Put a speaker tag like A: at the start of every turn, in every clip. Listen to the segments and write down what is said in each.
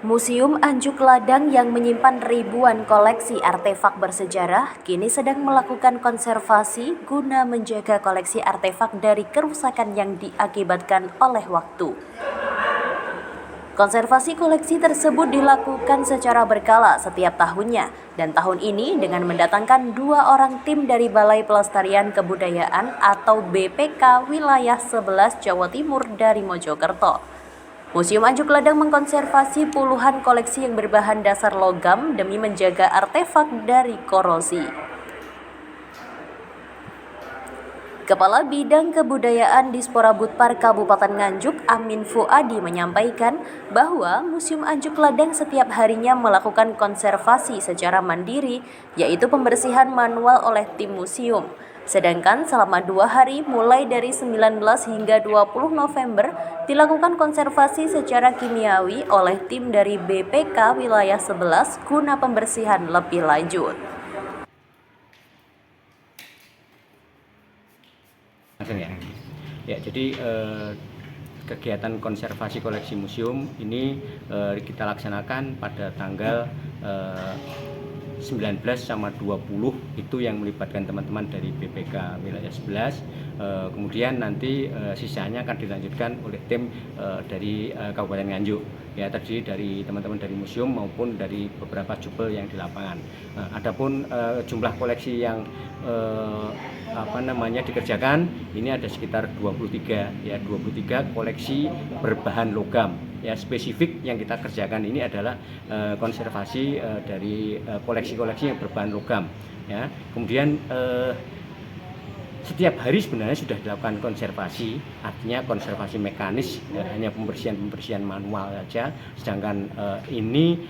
A: Museum Anjuk Ladang yang menyimpan ribuan koleksi artefak bersejarah kini sedang melakukan konservasi guna menjaga koleksi artefak dari kerusakan yang diakibatkan oleh waktu. Konservasi koleksi tersebut dilakukan secara berkala setiap tahunnya, dan tahun ini dengan mendatangkan 2 orang tim dari Balai Pelestarian Kebudayaan atau BPK Wilayah 11 Jawa Timur dari Mojokerto. Museum Anjuk Ladang mengkonservasi puluhan koleksi yang berbahan dasar logam demi menjaga artefak dari korosi. Kepala Bidang Kebudayaan Dispora Budpar Kabupaten Nganjuk, Amin Fuadi menyampaikan bahwa Museum Anjuk Ladang setiap harinya melakukan konservasi secara mandiri, yaitu pembersihan manual oleh tim museum. Sedangkan selama 2 hari mulai dari 19 hingga 20 November dilakukan konservasi secara kimiawi oleh tim dari BPK Wilayah 11 guna pembersihan lebih lanjut.
B: Ya, jadi kegiatan konservasi koleksi museum ini kita laksanakan pada tanggal 19 sama 20 itu yang melibatkan teman-teman dari BPK Wilayah 11. Kemudian nanti sisanya akan dilanjutkan oleh tim dari Kabupaten Nganjuk, ya, terdiri dari teman-teman dari museum maupun dari beberapa jubel yang di lapangan. Adapun jumlah koleksi yang dikerjakan ini ada sekitar 23 koleksi berbahan logam. Ya, spesifik yang kita kerjakan ini adalah konservasi dari koleksi-koleksi yang berbahan logam, ya. Kemudian setiap hari sebenarnya sudah dilakukan konservasi, artinya konservasi mekanis, ya, hanya pembersihan manual saja. Sedangkan ini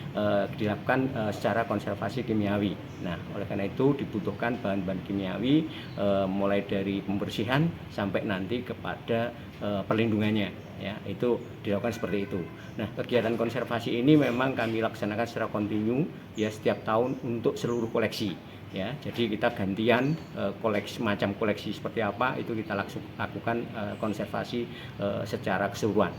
B: dilakukan secara konservasi kimiawi. Nah, oleh karena itu dibutuhkan bahan-bahan kimiawi mulai dari pembersihan sampai nanti kepada perlindungannya, ya, itu dilakukan seperti itu. Nah, kegiatan konservasi ini memang kami laksanakan secara kontinu, ya, setiap tahun untuk seluruh koleksi. Ya, jadi kita gantian macam koleksi seperti apa itu kita lakukan konservasi secara keseluruhan.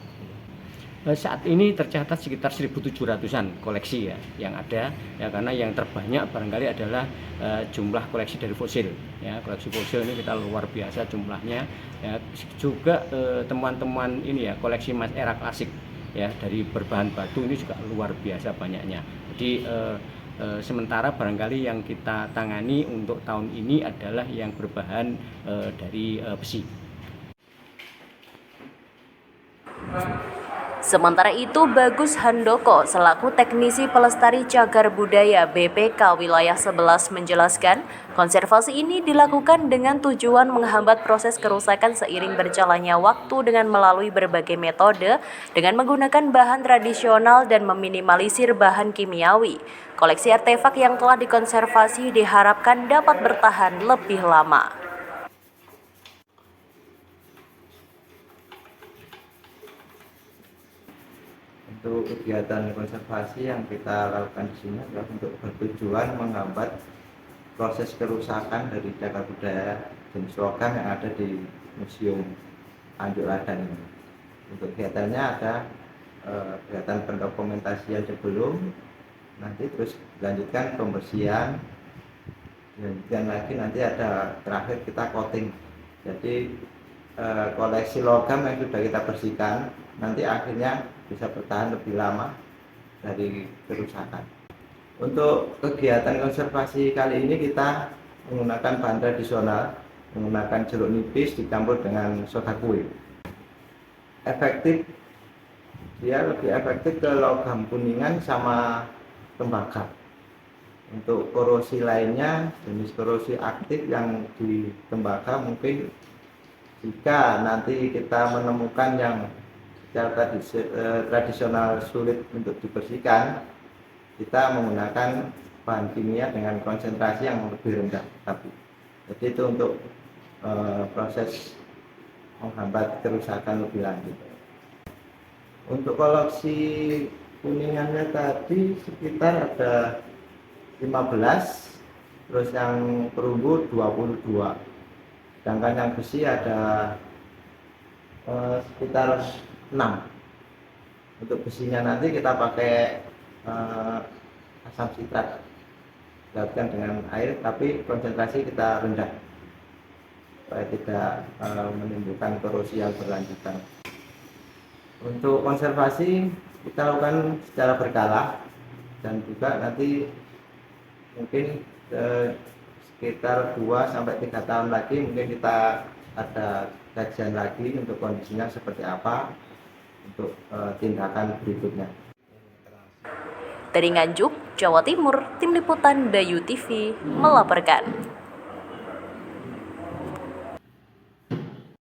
B: Saat ini tercatat sekitar 1.700-an koleksi, ya, yang ada, ya, karena yang terbanyak barangkali adalah jumlah koleksi dari fosil, ya. Koleksi fosil ini kita luar biasa jumlahnya, ya. Juga teman-teman ini, ya, koleksi era klasik, ya, dari berbahan batu ini juga luar biasa banyaknya. Jadi sementara barangkali yang kita tangani untuk tahun ini adalah yang berbahan dari besi.
A: Sementara itu, Bagus Handoko selaku teknisi pelestari cagar budaya BPK Wilayah 11 menjelaskan, konservasi ini dilakukan dengan tujuan menghambat proses kerusakan seiring berjalannya waktu dengan melalui berbagai metode dengan menggunakan bahan tradisional dan meminimalisir bahan kimiawi. Koleksi artefak yang telah dikonservasi diharapkan dapat bertahan lebih lama.
C: Untuk kegiatan konservasi yang kita lakukan di sini adalah untuk bertujuan menghambat proses kerusakan dari cagar budaya jenis logam yang ada di Museum Anjuk Ladang ini. Untuk kegiatannya ada kegiatan pendokumentasian sebelum, nanti terus dilanjutkan pembersihan, dan lagi nanti ada terakhir kita coating. Jadi koleksi logam yang sudah kita bersihkan nanti akhirnya bisa bertahan lebih lama dari kerusakan. Untuk kegiatan konservasi kali ini kita menggunakan bahan tradisional, menggunakan jeruk nipis dicampur dengan soda kue. Dia lebih efektif ke logam kuningan sama tembaga. Untuk korosi lainnya, jenis korosi aktif yang di tembaga mungkin jika nanti kita menemukan yang secara tradisional sulit untuk dibersihkan, kita menggunakan bahan kimia dengan konsentrasi yang lebih rendah. Jadi itu untuk proses menghambat kerusakan lebih lanjut. Untuk koleksi kuningannya tadi sekitar ada 15, terus yang perunggu 22. Sedangkan yang besi ada sekitar 6. Untuk besinya nanti kita pakai asam sitrat, dilakukan dengan air tapi konsentrasi kita rendah supaya tidak menimbulkan korosi yang berlanjutan. Untuk konservasi kita lakukan secara berkala dan juga nanti mungkin sekitar 2-3 tahun lagi mungkin kita ada kajian lagi untuk kondisinya seperti apa untuk tindakan berikutnya.
A: Dari Nganjuk, Jawa Timur, Tim Liputan Dayu TV melaporkan.